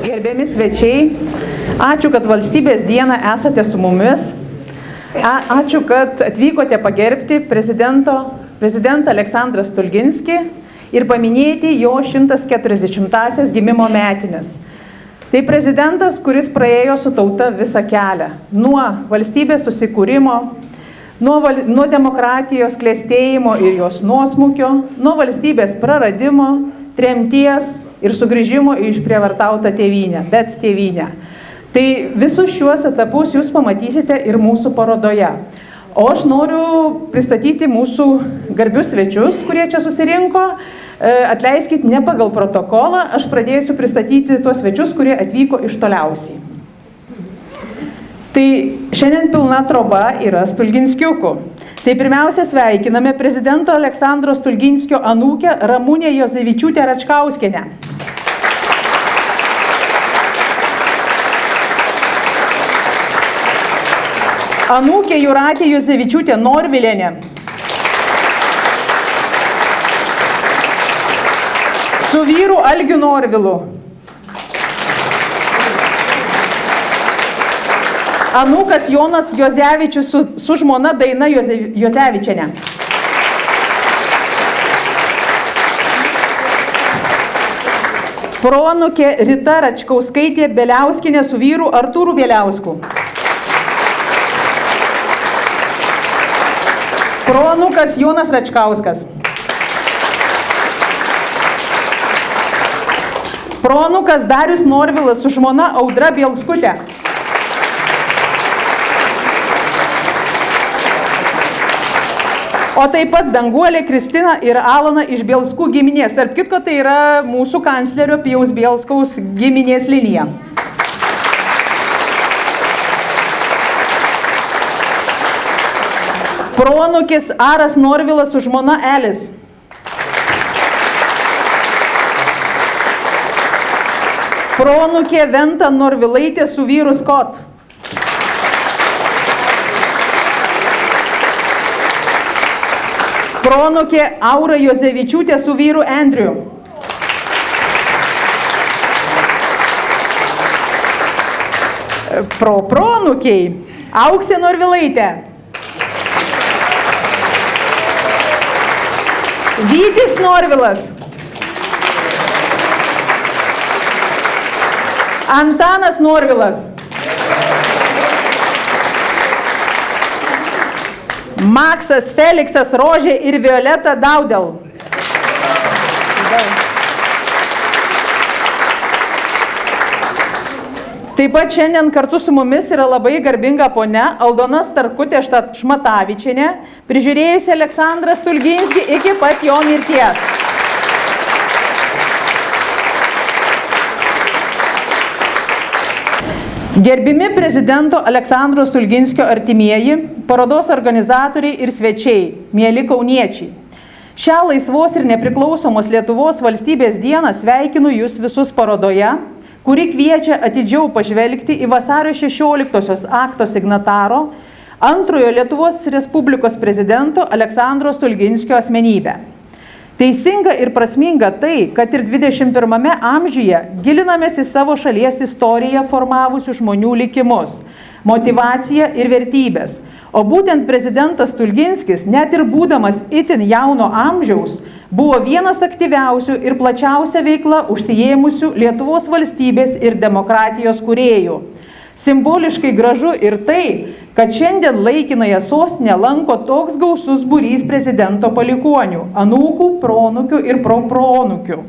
gerbiami svečiai, ačiū, kad valstybės dieną esate su mumis. Ačiū, kad atvykote pagerbti prezidentą Aleksandrą Stulginskį ir paminėti jo 140-asias gimimo metinės. Tai prezidentas, kuris praėjo su tauta visą kelią. Nuo valstybės susikūrimo, nuo demokratijos klestėjimo ir jos nuosmukio, nuo valstybės praradimo, tremties ir sugrįžimo į išprievartautą tėvynę, bet tėvynę. Tai visus šiuos etapus jūs pamatysite ir mūsų parodoje. O aš noriu pristatyti mūsų garbius svečius, kurie čia susirinko. Atleiskit, ne pagal protokolą, aš pradėsiu pristatyti tuos svečius, kurie atvyko iš toliausiai. Tai šiandien pilna troba yra Stulginskiukų. Tai pirmiausia sveikiname prezidento Aleksandro Stulginskio anūkę Ramunę Jozevičiūtę Račkauskienę. Anūkė Jūratė Jozevičiūtė Norvilienė. Su vyru Algiu Norvilu. Anūkas Jonas Jozevičius su žmona Daina Jozevičienė. Proanūkė Rita Račkauskaitė Beliauskinė su vyru Artūru Beliausku. Proanūkas Jonas Račkauskas. Proanūkas Darius Norvilas su žmona Audra Bielskutė. O taip pat Danguolė Kristina ir Alana iš Bielskų giminės. Tarp kitko, tai yra mūsų kanclerio Pijaus Bielskaus giminės linija. Proanūkis Aras Norvilas su žmona Elis. Proanūkė Venta Norvilaitė su vyru Scott. Proanūkė Aura Jozevičiūtė su vyru Andrew. Proanūkiai Auksė Norvilaitė. Vytis Norvilas. Antanas Norvilas. Maksas, Feliksas, Rožė ir Violeta Daudel. Taip pat šiandien kartu su mumis yra labai garbinga ponia Aldona Starkutė Šmatavičienė, prižiūrėjusi Aleksandrą Stulginskį iki pat jo mirties. Gerbimi prezidento Aleksandro Stulginskio artimieji, parodos organizatoriai ir svečiai, mieli kauniečiai. Šią laisvos ir nepriklausomos Lietuvos valstybės dieną sveikinu jūs visus parodoje, kuri kviečia atidžiau pažvelgti į vasario 16-osios akto signataro, antrojo Lietuvos Respublikos prezidento Aleksandro Stulginskio asmenybę. Teisinga ir prasminga tai, kad ir 21 amžiuje gilinamės į savo šalies istoriją formavusių žmonių likimus, motyvaciją ir vertybės. O būtent prezidentas Stulginskis, net ir būdamas itin jauno amžiaus, buvo vienas aktyviausių ir plačiausia veikla užsiėmusių Lietuvos valstybės ir demokratijos kūrėjų. Simboliškai gražu ir tai, kad šiandien laikinąją sostinę lanko toks gausus būrys prezidento palikuonių, anūkų, proanūkių ir proproanūkių.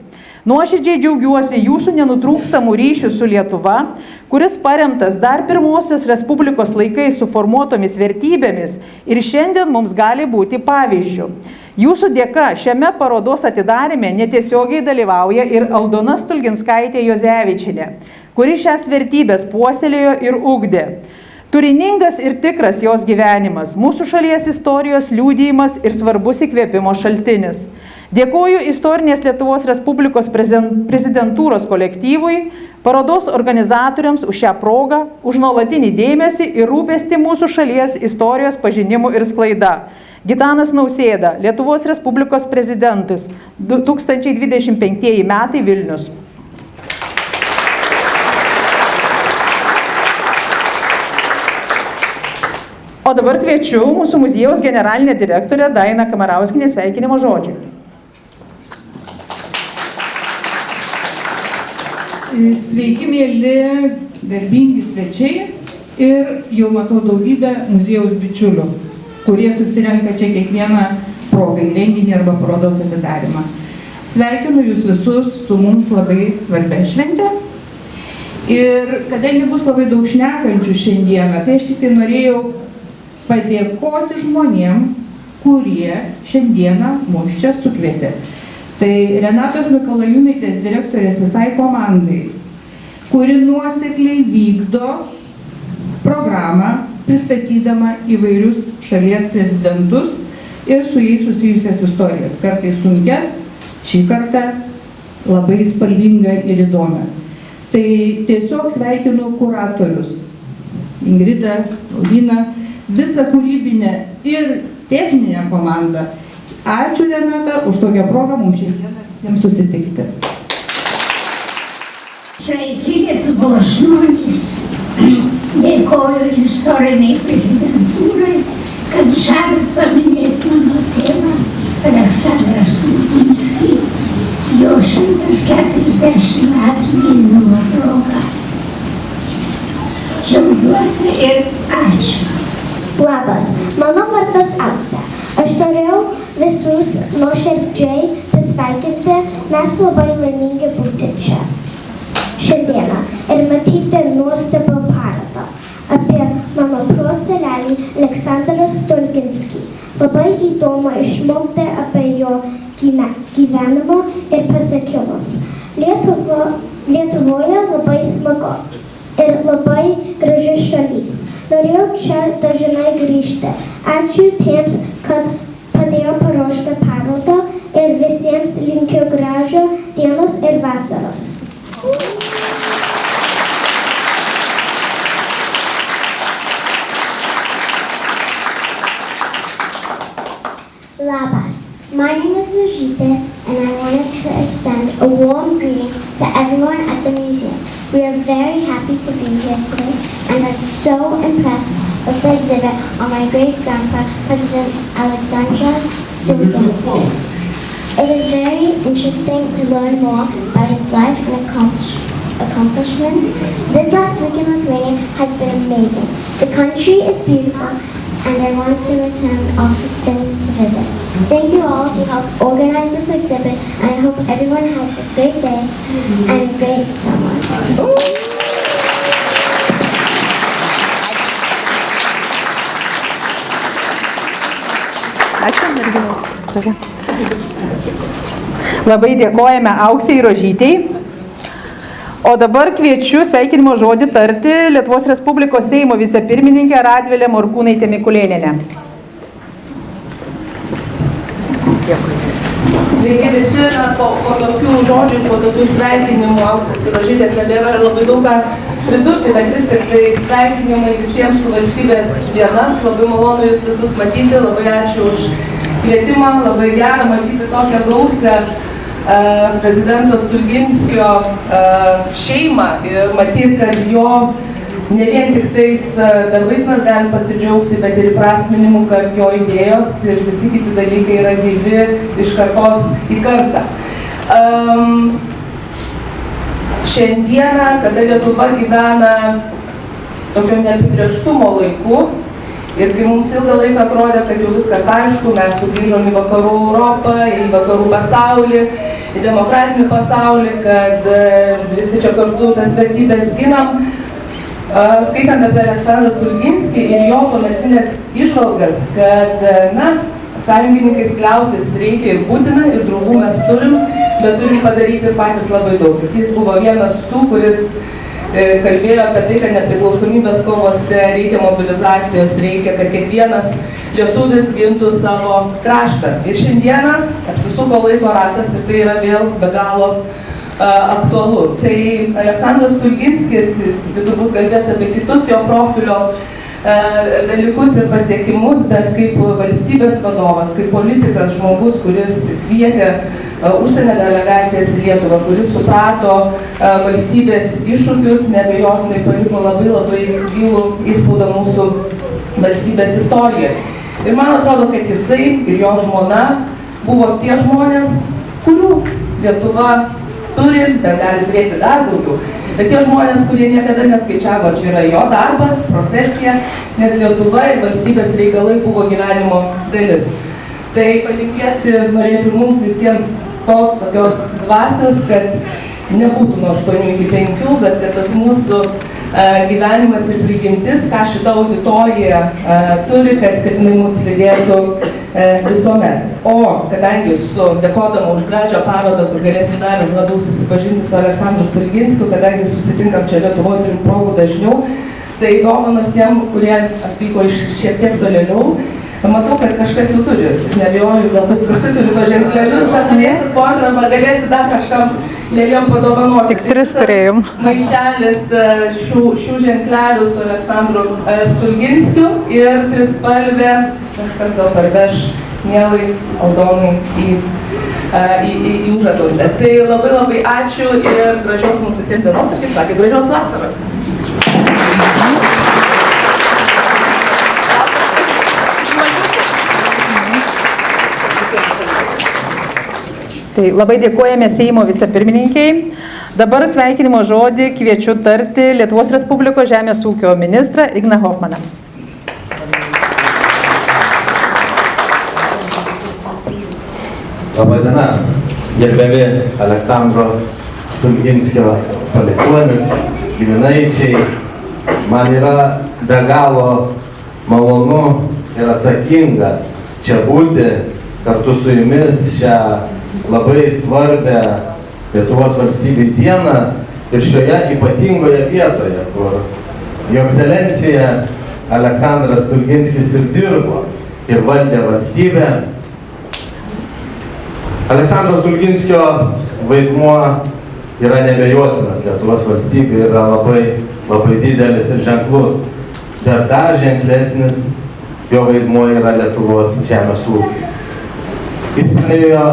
Nuoširdžiai džiaugiuosi jūsų nenutrūkstamų ryšių su Lietuva, kuris paremtas dar pirmosios Respublikos laikais suformuotomis vertybėmis ir šiandien mums gali būti pavyzdžių. Jūsų dėka šiame parodos atidaryme netiesiogiai dalyvauja ir Aldona Stulginskaitė Jozevičienė, kuri šias vertybės puoselėjo ir ugdė. Turiningas ir tikras jos gyvenimas, mūsų šalies istorijos liudijimas ir svarbus įkvėpimo šaltinis. Dėkoju Istorinės Lietuvos Respublikos prezidentūros kolektyvui, parodos organizatoriams už šią progą, už nuolatinį dėmesį ir rūpestį mūsų šalies istorijos pažinimu ir sklaida. Gitanas Nausėda, Lietuvos Respublikos prezidentas, 2025 metai Vilnius. O dabar kviečiu mūsų muziejaus generalinę direktorę Dainą Kamarauskienę sveikinimo žodžiui. Sveiki, mėly, garbingi svečiai ir jau matau daugybę muziejaus bičiulių, kurie susirenka čia kiekvieną progą į renginį arba parodos atidarymą. Sveikinu jūs visus su mums labai svarbia švente. Ir kadangi bus labai daug šnekančių šiandieną, tai aš tik norėjau padėkoti žmonėm, kurie šiandieną mus čia sukvietė. Tai Renatos Mikalajūnaitės direktorės visai komandai, kuri nuosekliai vykdo programą, pristatydama įvairius šalies prezidentus ir su jais susijusias istorijas. Kartais sunkes, šį kartą labai spalvinga ir įdomi. Tai tiesiog sveikinu kuratorius Ingridą, Pauliną, visą kūrybinę ir techninę komandą. Ačiū, Renata, už tokią progą mums šiandieną visiems susitikti. Sveiki, Lietuvos žmonės. Dėkoju istoriniai prezidentūrai, kad žadat paminėti mano tėvą Aleksandrą Stulginskį, jo 140 metų gimimo proga. Džiaugiuosi ir ačiū. Labas, mano vardas Auksė. Aš norėjau visus nuoširdžiai pasveikinti, mes labai laimingi būti čia šiandieną ir matyti nuostabų parodą apie mano prosenelį Aleksandrą Stulginskį. Labai įdomu išmokti apie jo gyvenimą ir pasiekimus. Lietuvoje labai smagu ir labai graži šalis. Norėjau čia dažnai grįžti. Ačiū tiems, kad padėjo paruošti parodą ir visiems linkiu gražią dienos ir vasaros. Labas, my name is Vijita and I wanted to extend a warm greeting to everyone at the museum. We are very happy to be here today and are so impressed with the exhibit on my great-grandpa, President Alexandra Stulginskis. It is very interesting to learn more about his life and accomplishments. This last week in Lithuania has been amazing. The country is beautiful and I want to return often to visit. Thank you all to help organize this exhibit and I hope everyone has a great day and a great summer. Ačiū. Labai dėkojame Auksei Rožytei. O dabar kviečiu sveikinimo žodį tarti Lietuvos Respublikos Seimo vicepirmininkė Radvilė Morkūnaitė Mikulėnienė. Sveiki visi, po tokių žodžių, po tokių sveikinimų Auksės ir Rožytės nebėra labai daug ką pridurti, bet vis tik tai sveikinimai visiems su valstybės diena. Labai malonu jūs visus matyti, labai ačiū už kvietimą, labai gera matyti tokią gausę prezidento Stulginskio šeimą ir matyti, kad jo ne vien tik tais darbais mes galim pasidžiaugti, bet ir įprasminimu, kad jo idėjos ir visi kiti dalykai yra gyvi iš kartos į kartą. Šiandieną, kada Lietuva gyvena tokio neapibrėžtumo laiku, ir kai mums ilgą laiką atrodė, kad jau viskas aišku, mes sugrįžom į vakarų Europą, į vakarų pasaulį, į demokratinį pasaulį, kad visi čia kartu tas vertybės ginam. Skaitant apie Aleksandrą Stulginskį ir jo pamatinės įžvalgas, kad, sąjungininkais kliautis reikia ir būtina, ir draugų mes turim, bet turim padaryti patys labai daug. Ir jis buvo vienas tų, kuris kalbėjo apie tai, kad nepriklausomybės kovose reikia mobilizacijos, reikia, kad kiekvienas lietuvis gintų savo kraštą. Ir šiandieną apsisuko laiko ratas ir tai yra vėl be galo aktualu. Tai Aleksandras Stulginskis, turbūt kalbės apie kitus jo profilio dalykus ir pasiekimus, bet kaip valstybės vadovas, kaip politikas, žmogus, kuris kvietė užsienio delegacijas į Lietuvą, kuris suprato valstybės iššūkius, neabejotinai paliko labai gilų įspaudą mūsų valstybės istorijoje. Ir man atrodo, kad jisai ir jo žmona buvo tie žmonės, kurių Lietuva turi, bet gali turėti dar daugiau. Bet tie žmonės, kurie niekada neskaičiavo, čia yra jo darbas, profesija, nes Lietuva ir valstybės reikalai buvo gyvenimo dalis. Tai palinkėti norėčiau mums visiems tos tokios dvasios, kad nebūtų nuo 8 iki 5, bet kad tas mūsų gyvenimas ir prigimtis, ką šita auditorija turi, kad jinai mus lydėtų visuomet. O kadangi dėkodama už gražią parodą, kur galėsim dar labiau susipažinti su Aleksandru Stulginskiu, kadangi susitinkam čia Lietuvoje, turim progų dažniau, tai dovanos tiem, kurie atvyko iš šiek tiek tolėliau. Matau, kad kažkas jau turi, nebijoju, galbūt visi turi to ženklelius, bet turėsit po antrą, arba galėsit dar kažkam lėlėm padovanoti. Tik 3 turėjom. Maišelis šių ženklelių su Aleksandru Stulginskiu ir trispalvė, kažkas gal parveš mielai Aldonai į užatundę. Tai labai labai ačiū ir gražios mums visiems dienos ir, kaip sakė, gražios vasaros. Tai labai dėkojame Seimo vicepirmininkiai. Dabar sveikinimo žodį kviečiu tarti Lietuvos Respublikos žemės ūkio ministrą Igną Hofmaną. Labą dieną, gerbiami Aleksandro Stulginskio palikuonis, giminaičiai. Man yra be galo malonu ir atsakinga čia būti kartu su jumis šią labai svarbę Lietuvos valstybei dieną ir šioje ypatingoje vietoje, kur Jo Ekscelencija Aleksandras Stulginskis ir dirbo ir valdė valstybę. Aleksandro Stulginskio vaidmuo yra neabejotinas Lietuvos valstybė, yra labai didelis ir ženklus, bet dar ženklesnis jo vaidmuo yra Lietuvos žemės ūkiui. Jis praėjo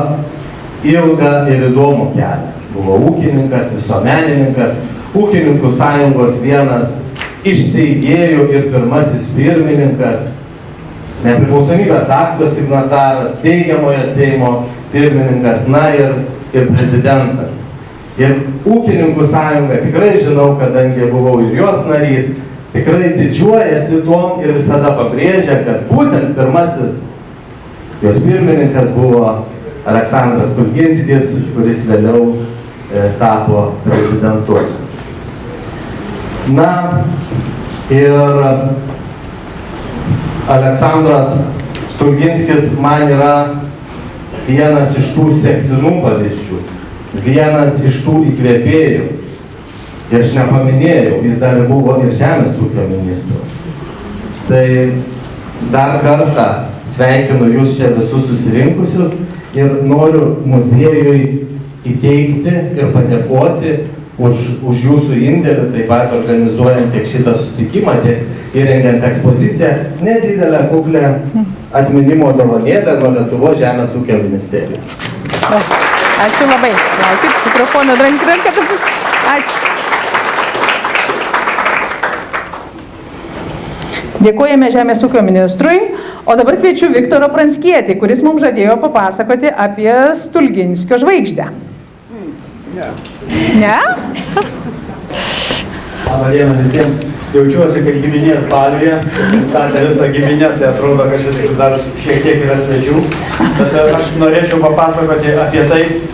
ilgą ir įdomų kelią. Buvo ūkininkas, visuomenininkas, ūkininkų sąjungos vienas iš steigėjų ir pirmasis pirmininkas, nepriklausomybės akto signataras, steigiamojo Seimo pirmininkas, na ir prezidentas. Ir ūkininkų sąjunga, tikrai žinau, kadangi buvau ir jos narys, tikrai didžiuojasi tuom ir visada pabrėžia, kad būtent pirmasis jos pirmininkas buvo Aleksandras Stulginskis, kuris vėliau tapo prezidentu. Na ir Aleksandras Stulginskis man yra vienas iš tų sektinų pavyzdžių, vienas iš tų įkvėpėjų. Ir aš nepaminėjau, jis dar buvo ir žemės ūkio ministru. Tai dar kartą sveikinu jūs čia visus susirinkusius ir noriu muziejui įteikti ir padėkoti už jūsų indėlį, taip pat organizuojant tiek šitą susitikimą, tiek įrengiant ekspoziciją, nedidelę kuklę atminimo dovanėlę nuo Lietuvos žemės ūkio ministerijos. Ačiū labai. Laukit, mikrofoną ranką. Ačiū. Dėkojame žemės ūkio ministrui, o dabar kviečiu Viktorą Pranckietį, kuris mums žadėjo papasakoti apie Stulginskio žvaigždę. Ne? Labą dieną visiems. Jaučiuosi kaip giminės baliuje, statė visą giminę, tai atrodo, kad šis dar šiek tiek yra svečių. Bet aš norėčiau papasakoti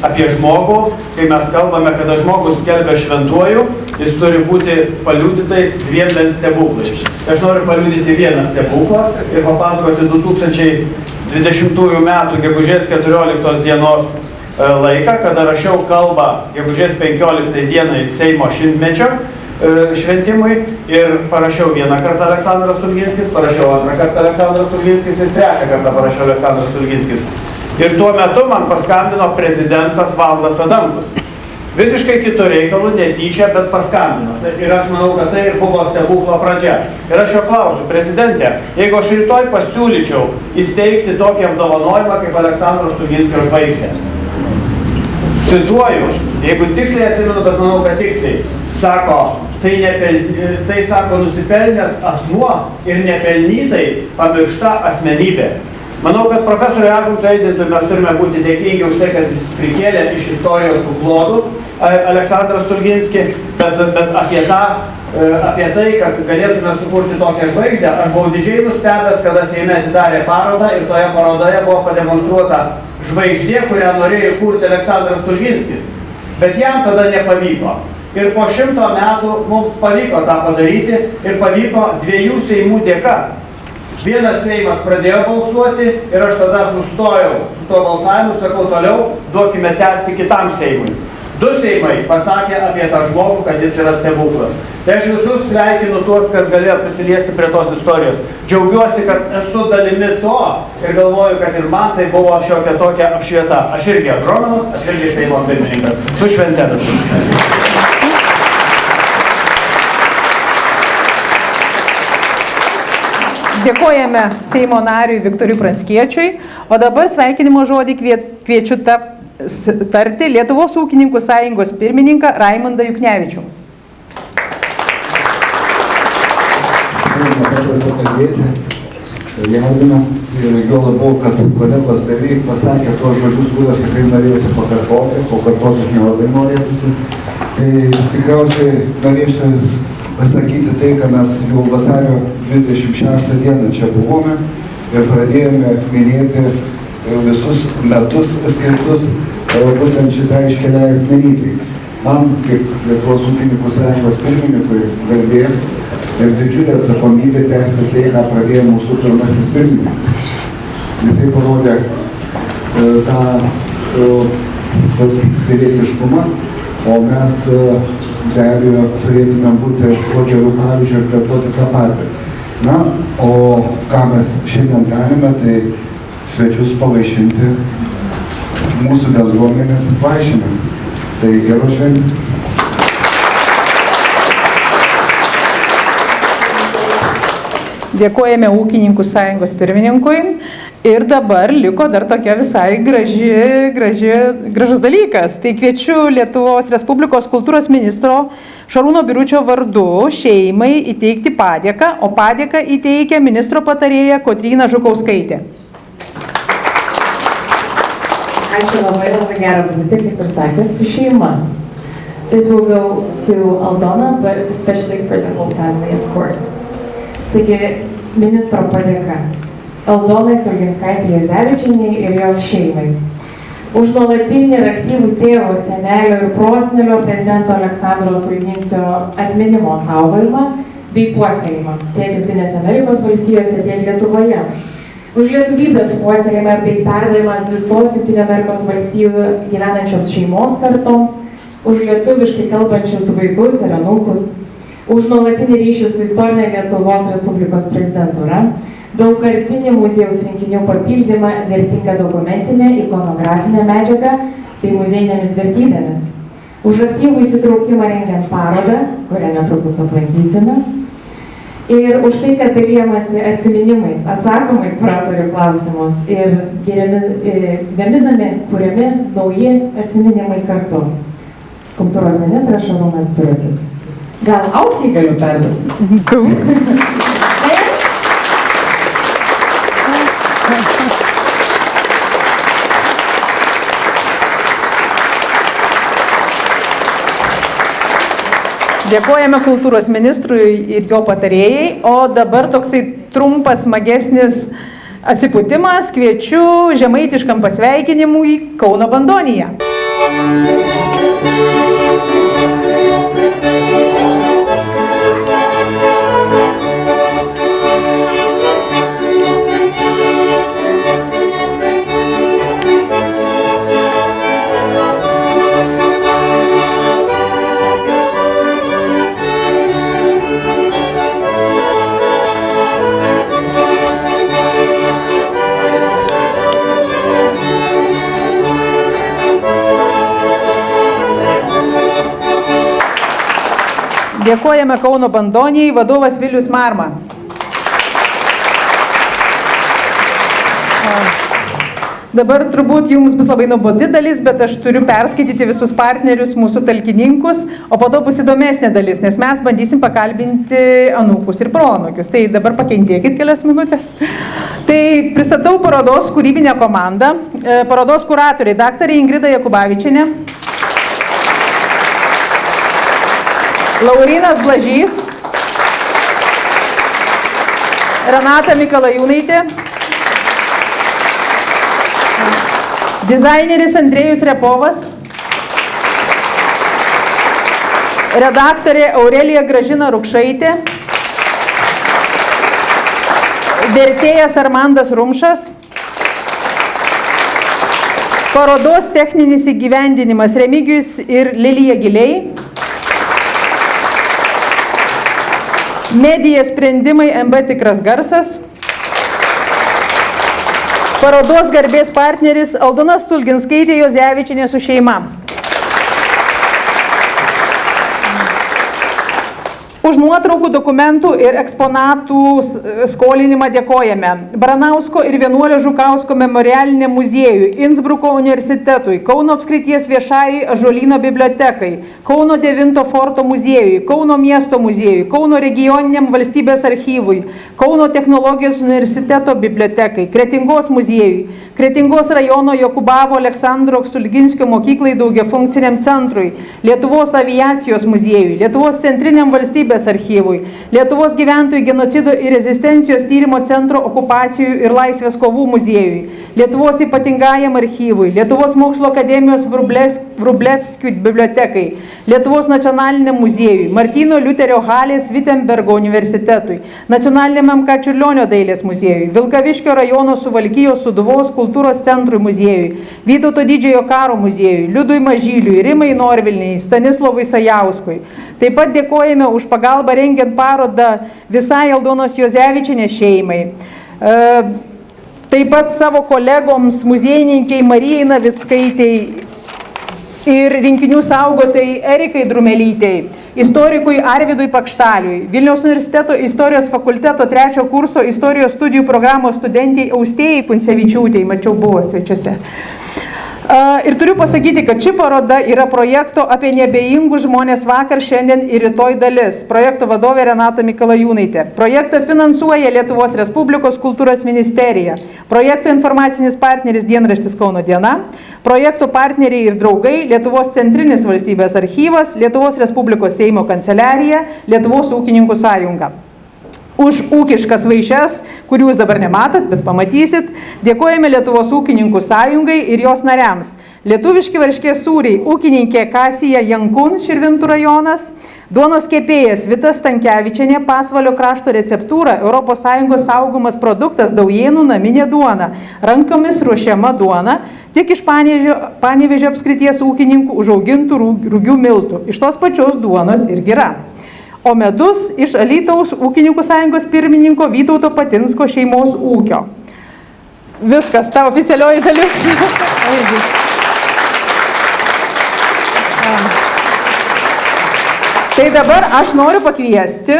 apie žmogų, kai mes kalbame, kada žmogus skelbia šventuoju, jis turi būti paliudytais 2 bent stebuklais. Aš noriu paliudyti vieną stebuklą ir papasakoti 2020 metų gegužės 14 dienos laiką, kada rašiau kalbą gegužės 15 dienai Seimo šimtmečio šventimui ir parašiau vieną kartą Aleksandras Stulginskis, parašiau antrą kartą Aleksandras Stulginskis ir trečią kartą parašiau Aleksandras Stulginskis. Ir tuo metu man paskambino prezidentas Valdas Adamkus. Visiškai kitų reikalų, netyčia, bet paskambino. Ir aš manau, kad tai ir buvo stebuklo pradžia. Ir aš jo klausiu, prezidentė, jeigu aš rytoj pasiūlyčiau įsteigti tokį apdovanojimą kaip Aleksandro Stulginskio žvaigždė. Cituoju, jeigu tiksliai atsimenu, bet manau, kad tiksliai, sako, tai sako nusipelnęs asmuo ir nepelnytai pamiršta asmenybė. Manau, kad profesoriui Alfonsui Eidintui mes turime būti dėkingi už tai, kad jis prikėlė iš istorijos kuklodų Aleksandrą Stulginskį, bet apie tai, kad galėtume sukurti tokią žvaigždę, aš buvau didžiai nustebęs, kada Seime atidarė parodą ir toje parodoje buvo pademonstruota žvaigždė, kurią norėjo kurti Aleksandras Stulginskis, bet jam tada nepavyko. Ir po 100 metų mums pavyko tą padaryti ir pavyko 2 Seimų dėka. Vienas Seimas pradėjo balsuoti ir aš tada sustojau su tuo balsavimu, sakau toliau, duokime tęsti kitam Seimui. 2 Seimai pasakė apie tą žmogų, kad jis yra stebuklas. Tai aš visus sveikinu tuos, kas galėjo prisiliesti prie tos istorijos. Džiaugiuosi, kad esu dalimi to ir galvoju, kad ir man tai buvo šiokia tokia apšvieta. Aš irgi agronomas, aš irgi Seimo pirmininkas. Su švente visus. Dėkojame Seimo nariui Viktorui Pranckiečiui, o dabar sveikinimo žodį kviečiu tarti Lietuvos ūkininkų sąjungos pirmininką Raimundą Juknevičių. Nepaprasta kalbėti, jaudina ir jo labiau, kad kolegos beveik pasakė tuos žodžius, kuriuos tikrai norėjusi pakartoti, o kartotis nelabai norėtusi. Tai tikriausiai norėčiau pasakyti tai, kad mes jau vasario 26 dieną čia buvome ir pradėjome minėti visus metus skirtus būtent šitai iškeliai asmenybei. Man, kaip Lietuvos ūkininkų sąjungos pirmininkui, garbė ir didžiulė atsakomybė tęsti tai, ką pradėjo mūsų pirmasis pirmininkas. Jisai parodė tą pilietiškumą, o mes be abejo turėtume būti kuo gerų pavyzdžių ir kartuoti tą patį. Na, o ką mes šiandien galime, tai svečius pavaišinti mūsų bendruomenės vaišėmis. Tai geros šventės. Dėkojame ūkininkų sąjungos pirmininkui. Ir dabar liko dar tokia visai gražus dalykas. Tai kviečiu Lietuvos Respublikos kultūros ministro Šarūno Biručio vardu šeimai įteikti padėką, o padėką įteikia ministro patarėja Kotryna Žukauskaitė. Ačiū labai gerą būti, kaip ir sakėt, su šeima. This will go to Aldona, but especially for the whole family, of course. Taigi, ministro padėka Aldonai Stulginskaitei Juzevičienei ir jos šeimai. Už nuolatinį ir aktyvų tėvo, senelio ir prosenelio prezidento Aleksandro Stulginskio atminimo saugojimą bei puoselėjimą tiek Jungtinėse Amerikos valstijose, tiek Lietuvoje. Už lietuvybės puoselėjimą bei perdavimą visos Jungtinių Amerikos valstijų gyvenančioms šeimos kartoms, už lietuviškai kalbančius vaikus ir anūkus, už nuolatinį ryšį su istorinė Lietuvos Respublikos prezidentūra, daugkartinį muziejaus rinkinių papildymą vertingą dokumentinę, ikonografinę medžiagą bei muziejinėmis vertybėmis, už aktyvų įsitraukimą rengiant parodą, kurią netrukus aplankysime, ir už tai, kad dalijamasi atsiminimais, atsakomai kuratorių klausimus ir gaminami, kuriami nauji atsiminimai kartu. Kultūros ministras Šarūnas Birutis. Gal auksiai galiu perduoti? Dėkojame kultūros ministrui ir jo patarėjai, o dabar toksai trumpas, smagesnis atsipūtimas, kviečiu žemaitiškam pasveikinimui Kauno Bandoniją. Dėkojame Kauno Bandonijai, vadovas Vilius Marma. Dabar turbūt jums bus labai nuobodi dalis, bet aš turiu perskaityti visus partnerius, mūsų talkininkus, o po to bus įdomesnė dalis, nes mes bandysim pakalbinti anūkus ir proanūkius. Tai dabar pakentėkit kelias minutės. Tai pristatau parodos kūrybinę komandą. Parodos kuratoriai daktarė Ingrida Jakubavičienė, Laurynas Blažys, Renata Mikalajūnaitė, dizaineris Andrėjus Repovas, redaktorė Aurelija Gražina Rukšaitė, vertėjas Armandas Rumšas, parodos techninis įgyvendinimas Remigijus ir Lilija Giliai, medija sprendimai MB Tikras garsas, parodos garbės partneris Aldona Stulginskaitė Jozevičienė su šeima. Už nuotraukų, dokumentų ir eksponatų skolinimą dėkojame Baranausko ir Vienuolio Žukausko memorialiniam muziejui, Innsbruko universitetui, Kauno apskrities viešai Ąžuolyno bibliotekai, Kauno 9 forto muziejui, Kauno miesto muziejui, Kauno regioniniam valstybės archyvui, Kauno technologijos universiteto bibliotekai, Kretingos muziejui, Kretingos rajono Jokubavo Aleksandro Stulginskio mokyklai daugiafunkciniam centrui, Lietuvos aviacijos muziejui, Lietuvos centriniam valstybės archyvui, Lietuvos gyventojų genocido ir rezistencijos tyrimo centro okupacijų ir laisvės kovų muziejui, Lietuvos ypatingajam archyvui, Lietuvos mokslo akademijos Vrublevskių bibliotekai, Lietuvos nacionaliniam muziejui, Martyno Liuterio Halės Vitembergo universitetui, Nacionaliniam MK Čiurlionio dailės muziejui, Vilkaviškio rajono Suvalkijos Sūduvos kultūros centrui muziejui, Vytauto didžiojo karo muziejui, Liudui Mažyliui, Rimai Norvilniai, Stanislovui Sajauskui. Taip pat dėkojame už pagalbą rengiant parodą visai Aldonos Jozevičienės šeimai. Taip pat savo kolegoms muziejininkiai Marijai Navickaitei ir rinkinių saugotojai Erikai Drumelytei, istorikui Arvidui Pakštaliui, Vilniaus universiteto istorijos fakulteto 3 kurso istorijos studijų programos studentei Austėjai Kuncevičiūtei, mačiau buvo svečiuose. Ir turiu pasakyti, kad ši paroda yra projekto apie neabejingus žmonės vakar, šiandien ir rytoj dalis. Projekto vadovė Renata Mikalajūnaitė. Projektą finansuoja Lietuvos Respublikos kultūros ministerija. Projekto informacinis partneris dienraštis Kauno diena. Projekto partneriai ir draugai Lietuvos centrinis valstybės archyvas, Lietuvos Respublikos Seimo kanceliarija, Lietuvos ūkininkų sąjunga. Už ūkiškas vaišes, kurių jūs dabar nematot, bet pamatysit, dėkojame Lietuvos ūkininkų sąjungai ir jos nariams. Lietuviški varškės sūriai, ūkininkė Kasija Jankun, Širvintų rajonas, duonos kepėjas Vita Stankevičienė, Pasvalio krašto receptūra, ES saugomas produktas Daujėnų naminė duona, rankomis ruošiama duona, tik iš Panevėžio apskrities ūkininkų užaugintų rugių miltų. Iš tos pačios duonos irgi yra. O medus iš Alytaus ūkininkų sąjungos pirmininko Vytauto Patinsko šeimos ūkio. Viskas, ta oficialioji dalis. Tai dabar aš noriu pakviesti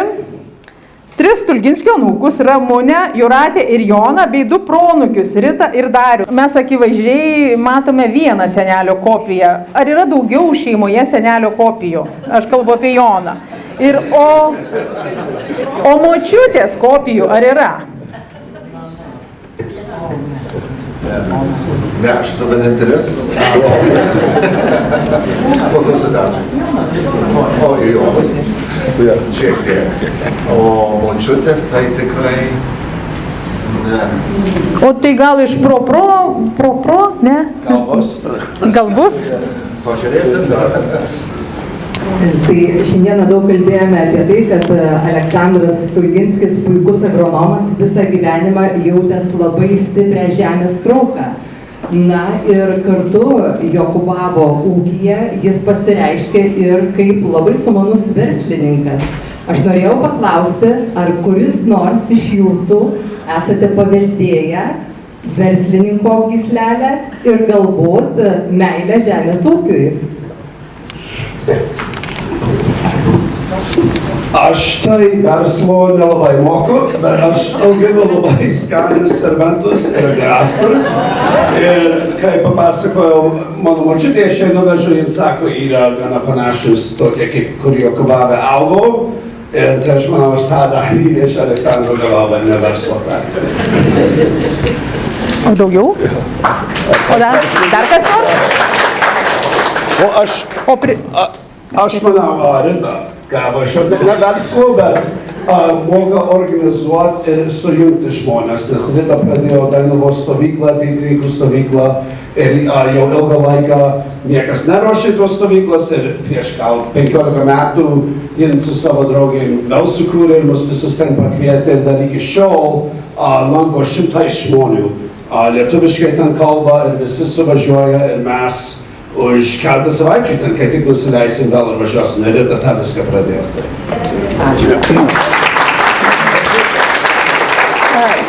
3 Stulginskio anūkus, Ramunę, Jūratę ir Joną, bei 2 proanūkius, Ritą ir Darių. Mes akivaizdžiai matome vieną senelio kopiją. Ar yra daugiau šeimoje senelio kopijų? Aš kalbu apie Joną. Ir o močiutės kopijų ar yra? Ne, aš esu vienintelis. Po to sudačiai. O ir Jonas. Šiek tiek. O močiutės tai tikrai ne. O tai gal iš pro, ne? Gal bus? Pažiūrėsim dar. Tai šiandieną daug kalbėjome apie tai, kad Aleksandras Stulginskis, puikus agronomas, visą gyvenimą jautęs labai stiprią žemės trauką. Na ir kartu Jokubavo ūkyje jis pasireiškė ir kaip labai sumanus verslininkas. Aš norėjau paklausti, ar kuris nors iš jūsų esate paveldėję verslininko gyslelę ir galbūt meilę žemės ūkiui. Aš tai verslo nelabai moku, bet aš auginu labai skanius serbentus ir agrastus. Ir kai papasakojau, mano močiutė aš ją nuvežu ir sako, yra gana panašus tokie, kaip kur Jokubave augo. Ir tai aš manau, aš tą dalį iš Aleksandro gavau, ne verslo dalį. O daugiau? O dar kas nors? Aš manau, Rita gavo ne verslo, bet moka organizuoti ir sujungti žmonės, nes Rita pradėjo Dainavos stovyklą, Teatrininkų stovyklą ir jau ilgą laiką niekas neruošė tos stovyklas ir prieš gal 15 metų jin su savo draugėm vėl sukūrė ir mus visus ten pakvietė ir dar iki šiol lanko 100 žmonių. Lietuviškai ten kalba ir visi suvažiuoja ir mes už keletą savaičių ten, kai tik nusileisim vėl ir važiuosim, ir Rita tą viską pradėjo. Ačiū.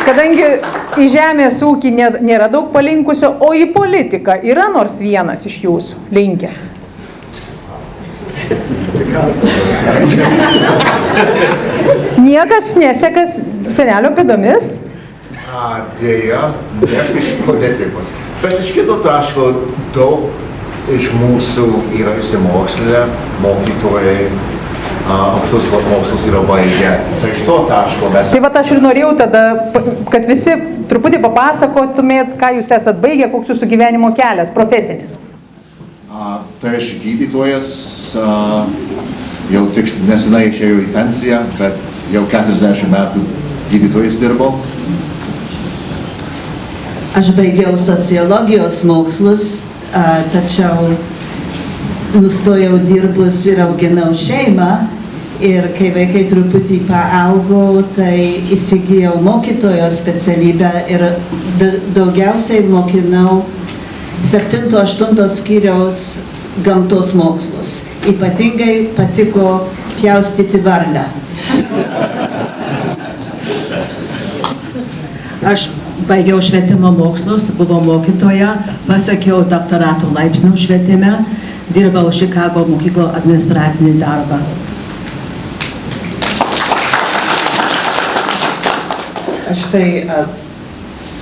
Kadangi į žemės ūkį nėra daug palinkusio, o į politiką yra nors vienas iš jūsų linkęs? Niekas neseka senelio pėdomis? Dėja, nieks iš politikos. Bet iš kito taško daug iš mūsų yra išsimokslinę, mokytojai, aukštus mokslus yra baigę. Tai iš to taško mes... Tai vat aš ir norėjau tada, kad visi truputį papasakotumėt, ką jūs esat baigę, koks jūsų gyvenimo kelias, profesinis. Tai aš gydytojas, jau tik nesenai išėjau į pensiją, bet jau 40 metų gydytojas dirbau. Aš baigiau sociologijos mokslus, tačiau nustojau dirbus ir auginau šeimą ir kai vaikai truputį paaugo, tai įsigijau mokytojo specialybę ir daugiausiai mokinau 7-8 skyriaus gamtos mokslus. Ypatingai patiko pjaustyti varlę. Aš baigiau švietimo mokslus, buvau mokytoja, pasiekiau doktorato laipsnio švietime, dirbau Chicago mokyklo administracinį darbą. Aš tai,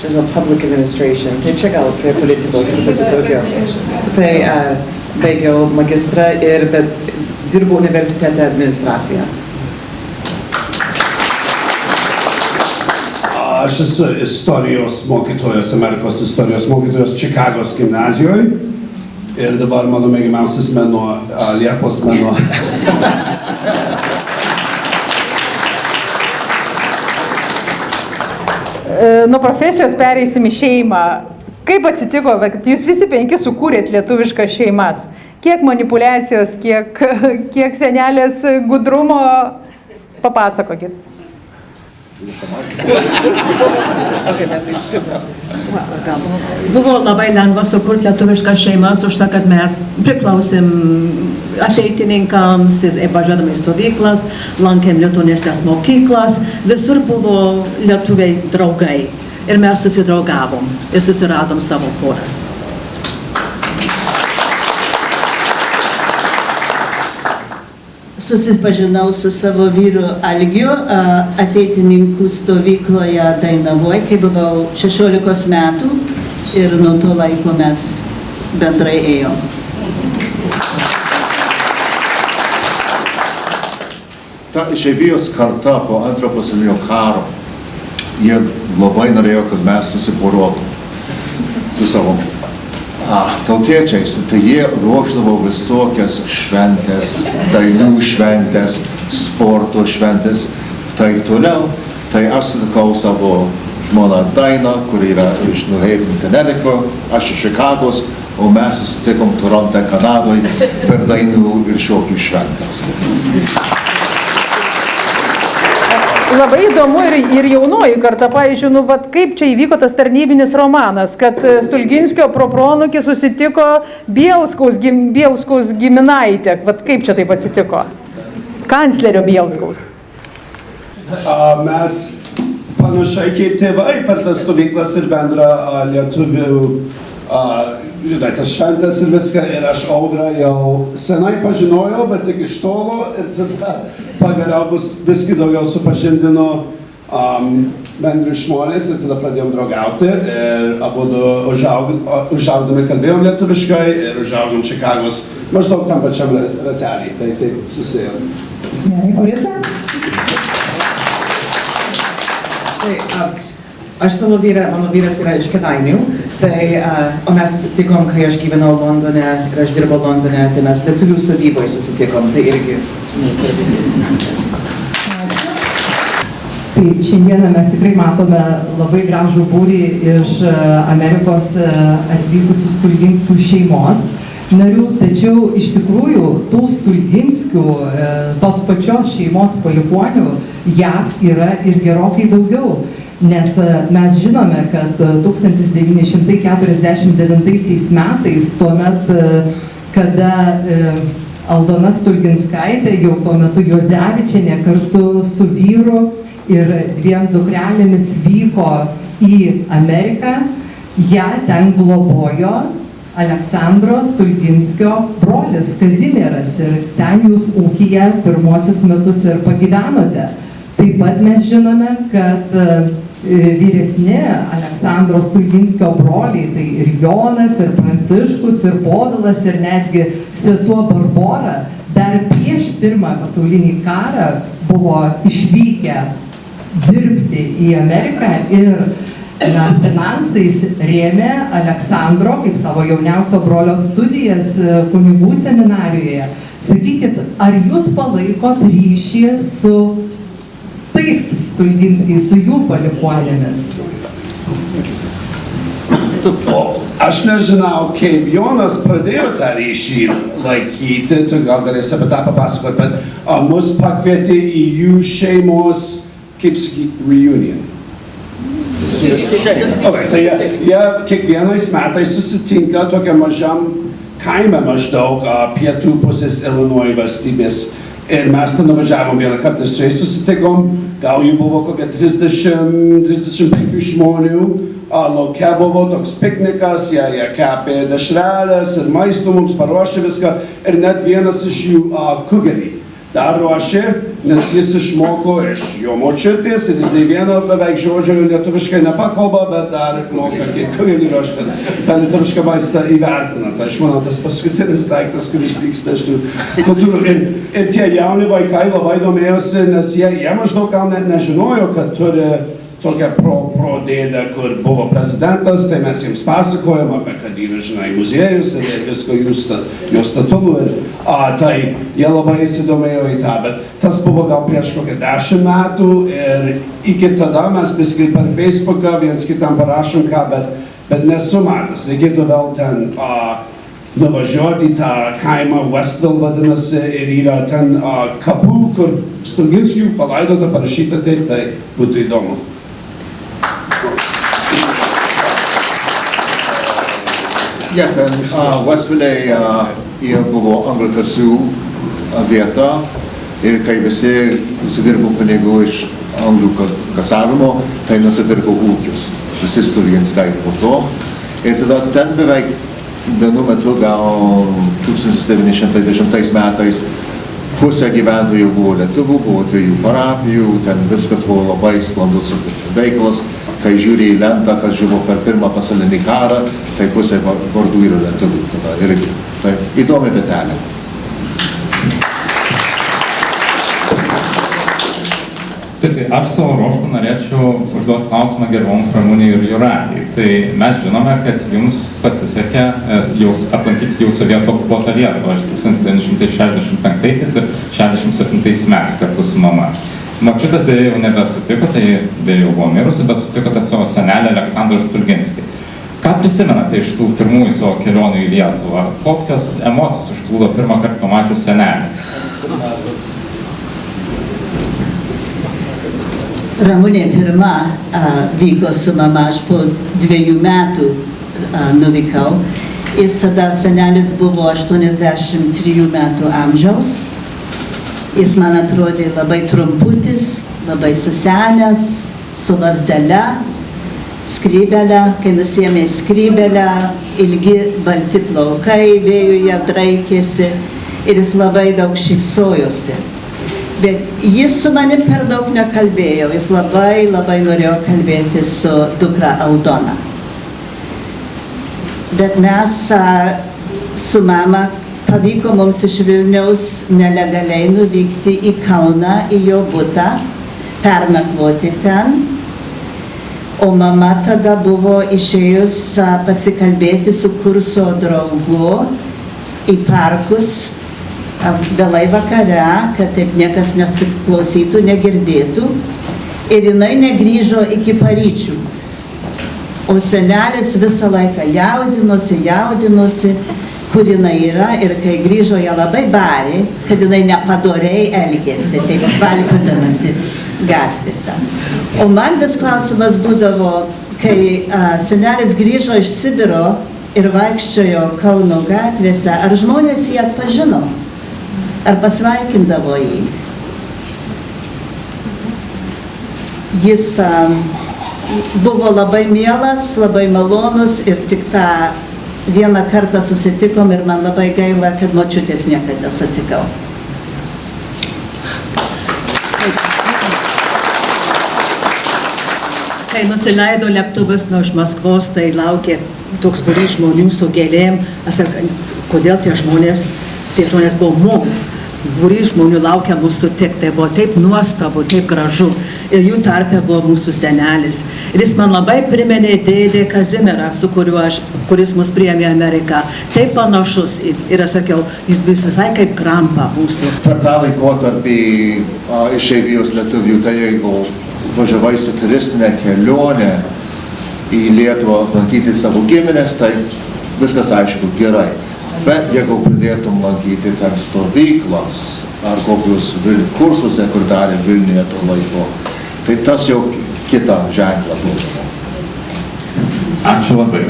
žinau, public administration, tai čia gal prie politikos truputį daugiau. Tai baigiau magistrą ir dirbau universitete administraciją. Aš esu istorijos mokytojas, Amerikos istorijos mokytojas Čikagos gimnazijoje ir dabar mano mėgimiausias mėnuo, Liepos mėnuo. Nuo profesijos pereisim į šeimą. Kaip atsitiko, kad jūs visi 5 sukūrėt lietuviškas šeimas? Kiek manipulacijos, kiek senelės gudrumo? Papasakokit. Buvo labai lengva sukurti lietuviškas šeimas, už to, kad mes priklausėm ateitininkams, važiuodami į stovyklas, lankėm lietuviškas mokyklas, visur buvo lietuviai draugai ir mes susidraugavom ir susiradom savo poras. Susipažinau su savo vyru Algiu ateitininkų stovykloje Dainavoje, kai buvau 16 metų ir nuo to laiko mes bendrai ėjom. Ta išeivijos karta po Antro pasaulinio karo, jie labai norėjo, kad mes susiporuotum su savo tautiečiais, tai jie ruošdavo visokias šventės, dainų šventės, sporto šventės, taip toliau. Tai aš sutikau savo žmoną Dainą, kuri yra iš New Haven, Connecticut, aš iš Čikagos, o mes susitikom Toronte, Kanadoje per dainų ir šokių šventės. Labai įdomu ir jaunoji karta, pavyzdžiui, kaip čia įvyko tas tarnybinis romanas, kad Stulginskio proproanūkis susitiko Bielskaus giminaitę. Kaip čia taip atsitiko? Kanclerio Bielskaus. Mes panašiai kaip tėvai per tas stovyklas ir bendrą lietuvių žinai, tas šventės ir viską, ir aš Audrą jau senai pažinojau, bet tik iš tolo, ir tada pagaliau viskai daugiau supažindino bendri žmonės, ir tada pradėjom draugauti, ir abudu užaugdami kalbėjom lietuviškai, ir užaugom Čikagos maždaug tam pačiam ratelį, tai taip susijom. O Rita? Aš savo vyrą, mano vyras yra iš Kėdainių, tai, o mes susitikom, kai aš gyvenau Londone ir aš dirbau Londone, tai mes lietuvių sodyboje susitikom, tai irgi. Tai šiandieną mes tikrai matome labai gražų būrį iš Amerikos atvykusių Stulginskių šeimos narių, tačiau iš tikrųjų tų Stulginskių, tos pačios šeimos palikuonių JAV yra ir gerokai daugiau. Nes mes žinome, kad 1949 metais, tuomet, kada Aldona Stulginskaitė, jau tuo metu Juozevičienė, kartu su vyru ir 2 dukrelėmis vyko į Ameriką, ją ten globojo Aleksandro Stulginskio brolis Kazimieras ir ten jūs ūkyje pirmuosius metus ir pagyvenote. Taip pat mes žinome, kad vyresni Aleksandro Stulginskio broliai, tai ir Jonas, ir Pranciškus, ir Povilas, ir netgi sesuo Barbora, dar prieš Pirmąjį pasaulinį karą buvo išvykę dirbti į Ameriką ir finansais rėmė Aleksandro, kaip savo jauniausio brolio studijas kunigų seminarijoje. Sakykit, ar jūs palaikot ryšį su tais Stulginskiais, su jų palikuonėmis? Aš nežinau, kaip Jonas pradėjo tą ryšį laikyti, tu gal galėsi apie tą papasakoti, bet mus pakvietė į jų šeimos, kaip sakyti, reunion. Tai jie kiekvienais metais susitinka tokia mažam kaime maždaug pietų pusės Illinois valstybės. Ir mes ten nuvažiavom vieną kartą su jais susitikom, gal jų buvo kokia 30-35 žmonių, lauke buvo toks piknikas, jie kepė dešrelės ir maisto mums paruošė viską, ir net vienas iš jų kugelį dar ruošė, nes jis išmoko iš jo močiutės ir jis nei vieno beveik žodžio lietuviškai nepakalba, bet dar moka kaip kugelį ruošti, tą lietuvišką maistą įvertina. Tai aš manau, tas paskutinis daiktas, kuris vyksta iš tų kultūrų. Ir tie jauni vaikai labai domėjosi, nes jie maždaug gal net nežinojo, kad turi tokią prodėdę, kur buvo prezidentas, tai mes jiems pasakojom apie, kad yra, žinai, muziejus ir visko jo statulų. Tai jie labai įsidomėjo į tą, bet tas buvo gal prieš kokią 10 metų ir iki tada mes biskį per Facebooką viens kitam parašom ką, bet nesu matęs. Reikėtų vėl ten nuvažiuoti į tą kaimą, Westville vadinasi, ir yra ten kapų, kur Stulginskių palaidota, parašyta taip, tai būtų įdomu. Ja, ten Westville jie buvo anglikasių vieta ir kai visi užsidirbo pinigų iš anglų kasavimo, tai nusipirko ūkius. Visi Stulginskai po to. Ir tada ten beveik vienu metu, gal 1910 metais, pusė gyventojų buvo lietuvių, buvo 2 parapijų, ten viskas buvo labai sklandus veiklas. Kai žiūri į lentą, kas žuvo per Pirmą pasaulinį karą, tai pusė vardų yra lietuvių. Tada irgi. Tai įdomi vietelė. Tai aš savo ruožtu norėčiau užduoti klausimą gerboms Ramunei ir Jūratei. Tai mes žinome, kad jums pasisekė aplankyti jau sovietų okupuotą Lietuvą 1965 ir 67 metais kartu su mama. Močiutės dėja jau nebesutiko, tai dėja jau buvo mirusi, bet sutikote savo senelį Aleksandrą Stulginskį. Ką prisimenate iš tų pirmųjų savo kelionių į Lietuvą? Kokios emocijos užplūdo pirmą kartą pamačius senelį? Ramunė pirma vyko su mama, aš po 2 metų nuvykau. Ir tada senelis buvo 83 metų amžiaus. Jis man atrodė labai trumputis, labai susenęs, su lazdele. skrybelę, kai nusiėmė skrybelę, ilgi balti plaukai vėjuje draikėsi ir jis labai daug šypsojosi. Bet jis su manim per daug nekalbėjo, jis labai norėjo kalbėti su dukra Aldona. Bet mes su mama pavyko mums iš Vilniaus nelegaliai nuvykti į Kauną, į jo butą, pernakvoti ten. O mama tada buvo išėjus pasikalbėti su kurso draugu į parkus vėlai vakare, kad taip niekas nesiklausytų, negirdėtų. Ir jinai negrįžo iki paryčių. O senelis visą laiką jaudinosi, kur jinai yra, ir kai grįžo, ją labai barė, kad jinai nepadoriai elgėsi, taip valkydamasi gatvėse. O man vis klausimas būdavo, kai senelis grįžo iš Sibiro ir vaikščiojo Kauno gatvėse, ar žmonės jį atpažino, ar pasveikindavo jį. Jis buvo labai mielas, labai malonus ir tik tą vieną kartą susitikom ir man labai gaila, kad močiutės niekada nesutikau. Kai nusileido lėktuvas nuo Maskvos, tai laukė toks būrys žmonių su gėlėm. Aš sakau, kodėl tie žmonės buvo mum. Būrys žmonių laukia mūsų sutikti. Tai buvo taip nuostabu, taip gražu. Ir jų tarpe buvo mūsų senelis. Ir jis man labai priminė dėdė Kazimierą, kuris mus priėmė į Ameriką. Taip panašus. Ir aš sakiau, jis visai kaip Krampa mūsų. Per tą laikotarpį išeivijos lietuvių, tai jeigu važiavai su turistinė kelionė į Lietuvą lankyti savo giminės, tai viskas aišku gerai. Bet jeigu pradėtum lankyti ten stovyklas ar kokius kursuose, kur darė Vilniuje to laiko, tai tas jau kitą ženklą buvo. Ačiū labai.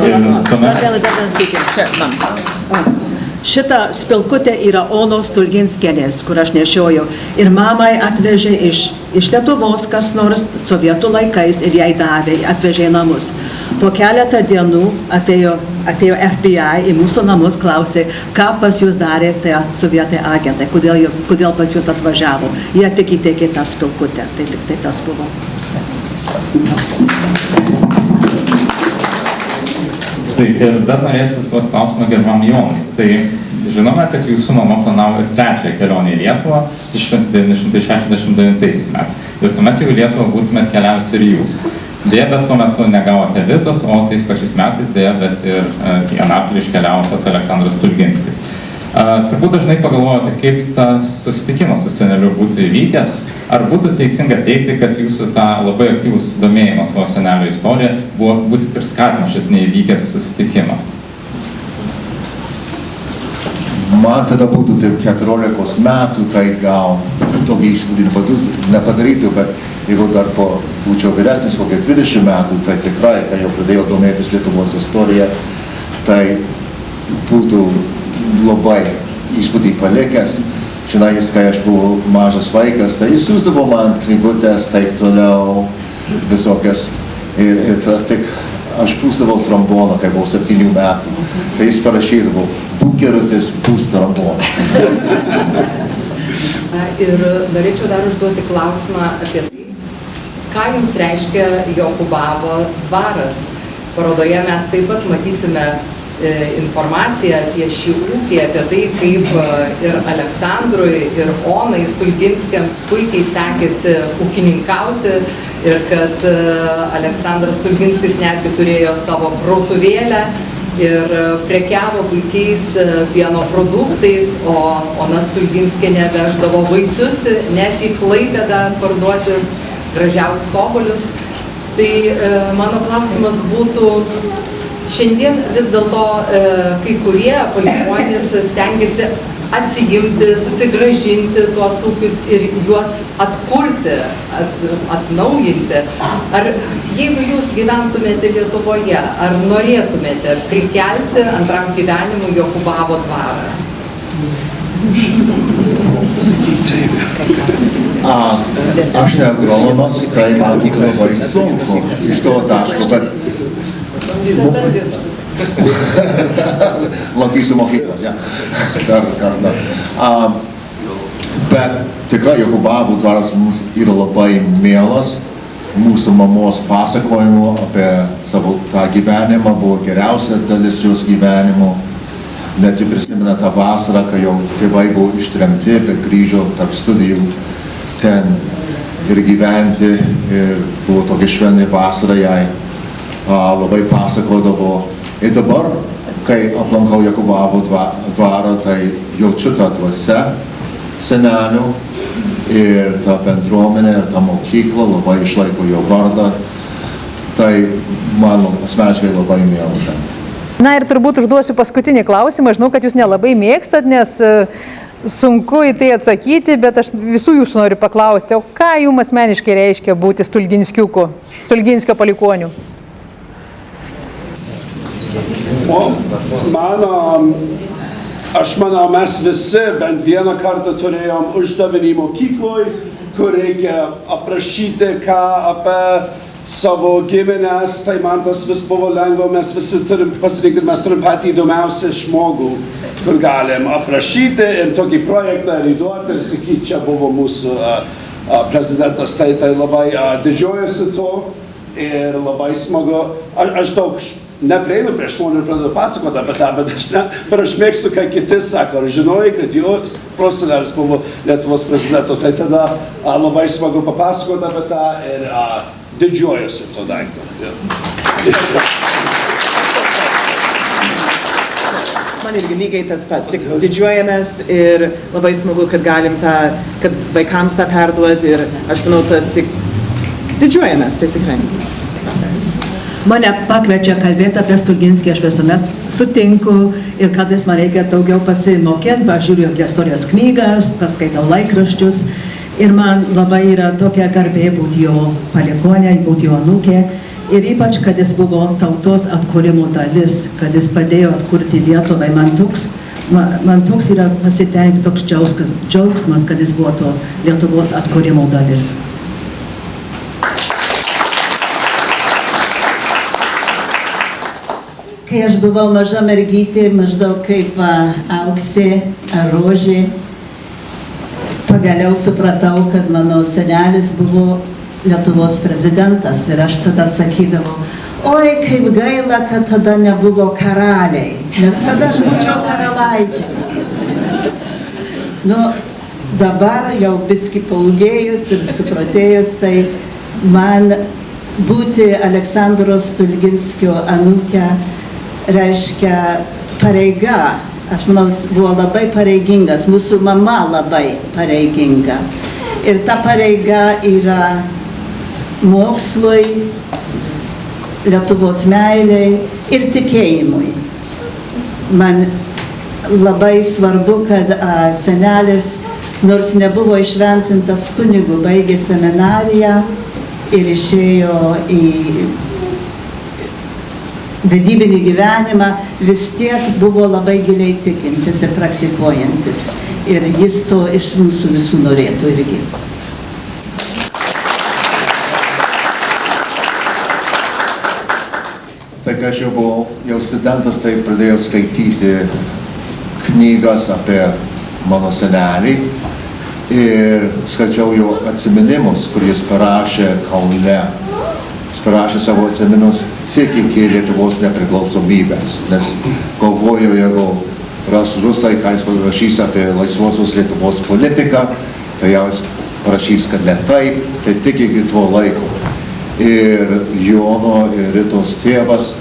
Šita spilkutė yra Onos Stulginskienės, kur aš nešiojau. Ir mamai atvežė iš Lietuvos kas nors sovietų laikais ir jai davė, atvežė į namus. Po keletą dienų atėjo FBI į mūsų namus, klausė, ką pas jūs darė tie sovietai agentai, kodėl pas jūs atvažiavo. Jie tik įteikė tą spilkutę, tai tik tai tas buvo. Tai ir dar norėčiau užduoti klausimą gerbiamam Jonui. Tai žinome, kad jūsų mama planavo ir trečiąją kelionę į Lietuvą 1969 metais. Ir tuomet jau į Lietuvą būtumėt keliavęs ir jūs. Deja, bet tuo metu negavote vizos, o tais pačiais metais deja, bet ir į Anapilį iškeliavo pats Aleksandras Stulginskis. Turbūt dažnai pagalvojate, kaip tas susitikimas su seneliu būtų įvykęs, ar būtų teisinga teikti, kad jūsų tą labai aktyvų susidomėjimą savo senelio istoriją buvo būtent ir skatino šis neįvykęs susitikimas? Man tada būtų taip 14 metų, tai gal tokį įspūdį nepadarytų, bet jeigu dar būčiau vyresnis kokie 20 metų, tai tikrai, kai jau pradėjau domėtis Lietuvos istoriją, tai būtų labai įspūdį palikęs. Žinai, kai aš buvau mažas vaikas, tai jis siųsdavo man knygutės, taip toliau, visokias. Ir tik aš pūsdavau tromboną, kai buvau 7 metų. Tai jis parašydavo, būk gerutis, pūs tromboną. Ir norėčiau dar užduoti klausimą apie tai, ką jums reiškia Jokubavo dvaras. Parodoje mes taip pat matysime informaciją apie šį ūkį, apie tai, kaip ir Aleksandrui, ir Onai Stulginskiams puikiai sekėsi ūkininkauti ir kad Aleksandras Stulginskis netgi turėjo savo krautuvėlę ir prekiavo puikiais pieno produktais, o Ona Stulginskienė veždavo vaisius net į Klaipėdą parduoti gražiausius obuolius. Tai mano klausimas būtų, šiandien vis dėlto kai kurie palikuonys stengiasi atsijimti, susigrąžinti tuos ūkius ir juos atkurti, atnaujinti. Ar jeigu jūs gyventumėte Lietuvoje, ar norėtumėte prikelti antram gyvenimui Jokubavo dvarą? Aš ne agronomas, tai man būtų labai sunku iš to taško, bet Lankysiu mokyklą, ja. Dar kartą. Bet tikrai Jokubavo dvaras mums yra labai mielas. Mūsų mamos pasakojimų apie savo tą gyvenimą buvo geriausia dalis jos gyvenimo. Net jau prisimena tą vasarą, kai jau tėvai buvo ištremti, bet grįžo tarp studijų ten ir gyventi. Ir buvo tokia švelni vasara jai. Labai pasakodavo. Ir dabar, kai aplankau Jokubavo dvarą, tai jaučiu tą dvasią senelių. Ir ta bendruomenė, ir ta mokykla labai išlaiko jo vardą. Tai man asmeniškai labai miela. Na ir turbūt užduosiu paskutinį klausimą. Žinau, kad jūs nelabai mėgstat, nes sunku į tai atsakyti, bet aš visų jūsų noriu paklausti, o ką jums asmeniškai reiškia būti Stulginskiuku, Stulginskio palikuoniu? Aš manau, mes visi bent vieną kartą turėjom uždavinį mokykloj, kur reikia aprašyti ką apie savo giminės, tai man tas vis buvo lengva, mes visi turim pasirinkti, mes turim patį įdomiausią žmogų, kur galim aprašyti ir tokį projektą įduoti ir sakyti, čia buvo mūsų prezidentas, tai labai didžiuojasi to ir labai smagu. Aš daug neprieinu prie žmonių ir pradedu pasakoti apie tą, bet aš mėgstu, kai kiti sako, ar žinojai, kad jo prosenelis buvo Lietuvos prezidento, tai tada labai smagu papasakoti apie tą ir didžiuojasi to daikto. Man irgi lygiai tas pats, tik didžiuojamės ir labai smagu, kad galim kad vaikams tą perduoti ir aš manau, tas tik didžiuojamės, tai tikrai. Mane pakviečia kalbėti apie Stulginskį, aš visuomet sutinku ir kartais man reikia daugiau pasimokyti, pažiūriu istorijos knygas, paskaitau laikraščius ir man labai yra tokia garbė būti jo palikuonė, būti jo anūkė ir ypač, kad jis buvo tautos atkūrimo dalis, kad jis padėjo atkurti Lietuvai. Man toks yra pasitenkinti, toks džiaugsmas, kad jis buvo to Lietuvos atkūrimo dalis. Kai aš buvau maža mergytė, maždaug kaip Auksė ar Rožė, pagaliau supratau, kad mano senelis buvo Lietuvos prezidentas ir aš tada sakydavau, oi, kaip gaila, kad tada nebuvo karaliai, nes tada aš būčiau karalaitė. Dabar jau biskį pailgėjus ir supratėjus, tai man būti Aleksandro Stulginskio anūke reiškia pareiga. Aš manau, buvo labai pareigingas, mūsų mama labai pareiginga. Ir ta pareiga yra mokslui, Lietuvos meiliai ir tikėjimui. Man labai svarbu, kad senelis, nors nebuvo išventintas kunigu, baigė seminariją ir išėjo į vedybinį gyvenimą, vis tiek buvo labai giliai tikintis ir praktikuojantis. Ir jis to iš mūsų visų norėtų irgi. Tai kai aš jau buvau studentas, tai pradėjau skaityti knygas apie mano senelį ir skaičiau jo atsiminimus, kur jis parašė Kaune. Jis parašė savo atsiminimus tik iki Lietuvos nepriklausomybės, nes galvojo, jeigu rusai, ką jis parašys apie laisvosios Lietuvos politiką, tai jau jis parašys, kad ne taip, tai tik iki to laiko. Ir Jono ir Ritos tėvas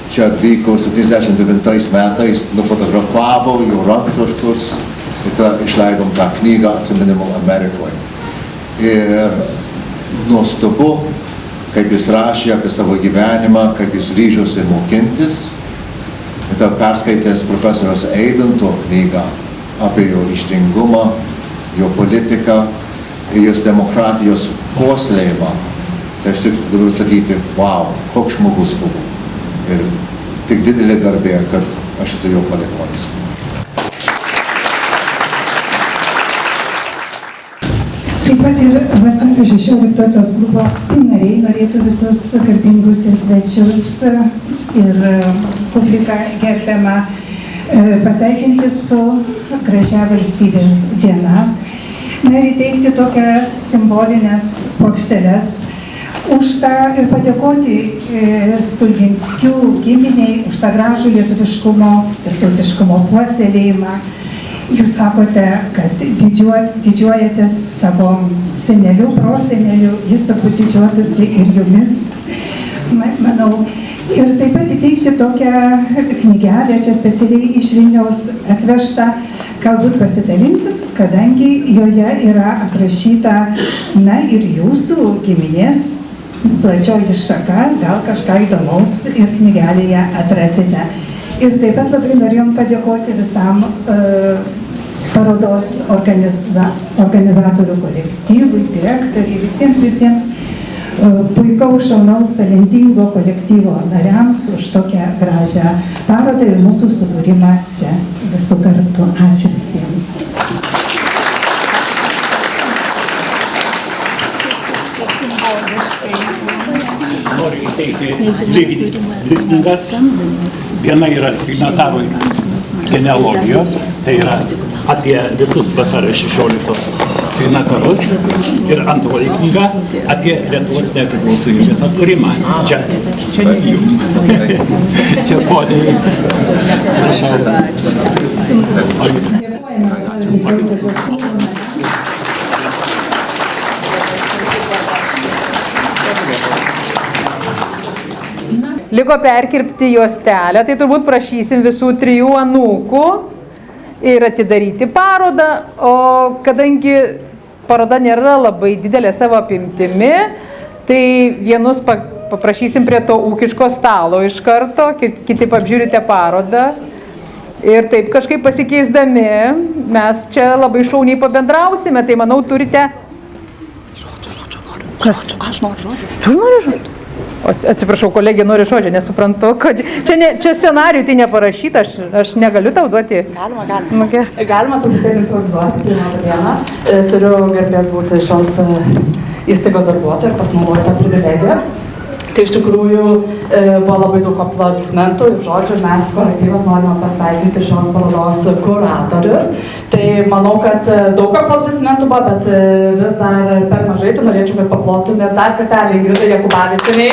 čia atvyko 79 metais, nufotografavo jo rankšluosčius ir tada išleidom tą knygą atsiminimų Amerikoje. Ir nuostabu, kaip jis rašė apie savo gyvenimą, kaip jis ryžosi mokintis. Ir tada perskaitęs profesoriaus Eidanto knygą apie jo ryžtingumą, jo politiką ir jos demokratijos puoselėjimą. Tai aš tik galiu sakyti, wow, koks žmogus buvo. Ir tik didelė garbė, kad aš esu jo palikuonis. Taip pat ir vasario 16-osios klubo nariai norėtų visus garbingus ir svečius ir publiką gerbiamą pasveikinti su gražia valstybės diena. Na ir įteikti tokias simbolinės plokšteles už tą ir padėkoti Stulginskių giminiai už tą gražų lietuviškumo ir tautiškumo puoselėjimą. Jūs sakote, kad didžiuojatės savo senelių, prosenelių, jis turbūt didžiuotųsi ir jumis, manau. Ir taip pat įteikti tokią knygelę, čia specialiai iš Vilniaus atvežtą, galbūt pasidalinsit, kadangi joje yra aprašyta, na ir jūsų giminės plačioji šaka, gal kažką įdomaus ir knygelėje atrasite. Ir taip pat labai norėjom padėkoti visam parodos organizatorių kolektyvui, direktoriai, visiems puikaus, šaunaus, talentingo kolektyvo nariams už tokią gražią parodą ir mūsų subūrimą čia visų kartu. Ačiū visiems. Noriu įteikti dvi knygas. Viena yra signatarų genealogijos, tai yra apie visus vasario 16 signatarus. Ir antroji knyga apie Lietuvos nepriklausomybės atkūrimą. Čia jums. Čia poniai. Liko perkirpti juostelę, tai turbūt prašysim visų 3 anūkų ir atidaryti parodą, o kadangi paroda nėra labai didelė savo apimtimi, tai vienus paprašysim prie to ūkiško stalo iš karto, kiti apžiūrite parodą ir taip kažkaip pasikeisdami mes čia labai šauniai pabendrausime, tai manau turite... Kas? Aš noriu žodžio. Tu nori žodžio? Atsiprašau, kolegė nori žodžio, nesuprantu, kad čia scenarijų tai neparašyta, aš negaliu tau duoti. Galima truputėlį improvizuoti pirmą dieną. Turiu garbės būti šios įstaigos darbuotoja ir pasinaudoti tą privilegiją. Tai iš tikrųjų buvo labai daug aplodismentų ir žodžių. Mes kolektyvas norime pasveikinti šios parodos kuratorius. Tai manau, kad daug aplodismentų buvo, bet vis dar per mažai. Tai norėčiau, kad paplotume dar kartelį Ingridai Jakubavičienei.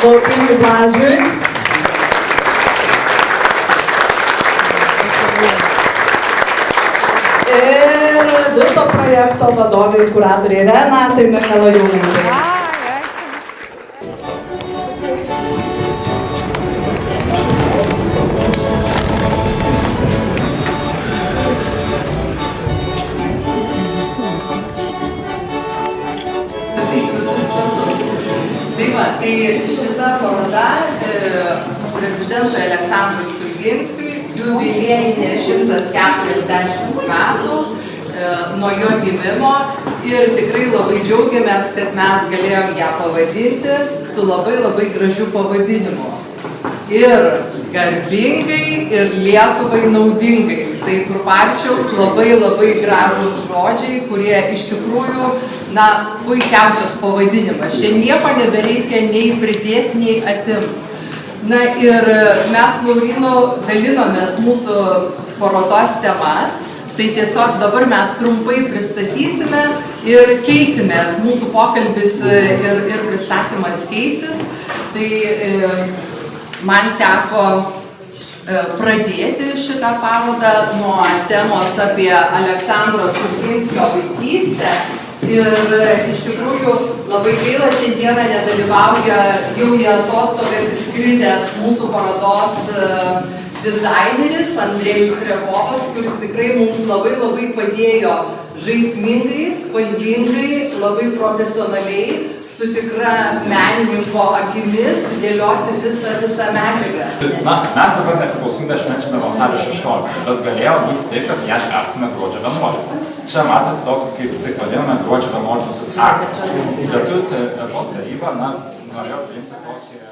Laukiniui Blažiui. Ir viso projekto vadovai, kuratoriai Renatai Mikalajūnaitei. Tai šita paroda prezidentui Aleksandrui Stulginskiui jubiliejinė 140 metų nuo jo gimimo ir tikrai labai džiaugiamės, kad mes galėjom ją pavadinti su labai gražiu pavadinimu. Ir garbingai, ir Lietuvai naudingai. Tai Krupavičiaus labai gražūs žodžiai, kurie iš tikrųjų, puikiausias pavadinimas. Čia nieko nebereikia nei pridėti, nei atimti. Na ir mes Laurynu dalinomės mūsų parodos temas, tai tiesiog dabar mes trumpai pristatysime ir keisimės, mūsų pokalbis ir pristatymas keisis. Tai man teko pradėti šitą parodą nuo temos apie Aleksandro Stulginskio vaikystę. Ir iš tikrųjų labai gaila, šiandieną nedalyvauja jau į atostogas įskridęs mūsų parodos dizaineris Andrėjus Repovas, kuris tikrai mums labai padėjo žaismingai, spalvingai, labai profesionaliai, su tikra menininko akimi sudėlioti visą medžiagą. Mes dabar nepriklausomybę švenčiame vasario 16, bet galėjo būti taip, kad ją švęstume gruodžio 11. Čia matote tokį, kaip taip vadiname, gruodžio 11 aktą. Lietuvių Lietuvos taryba norėjo priimti tokį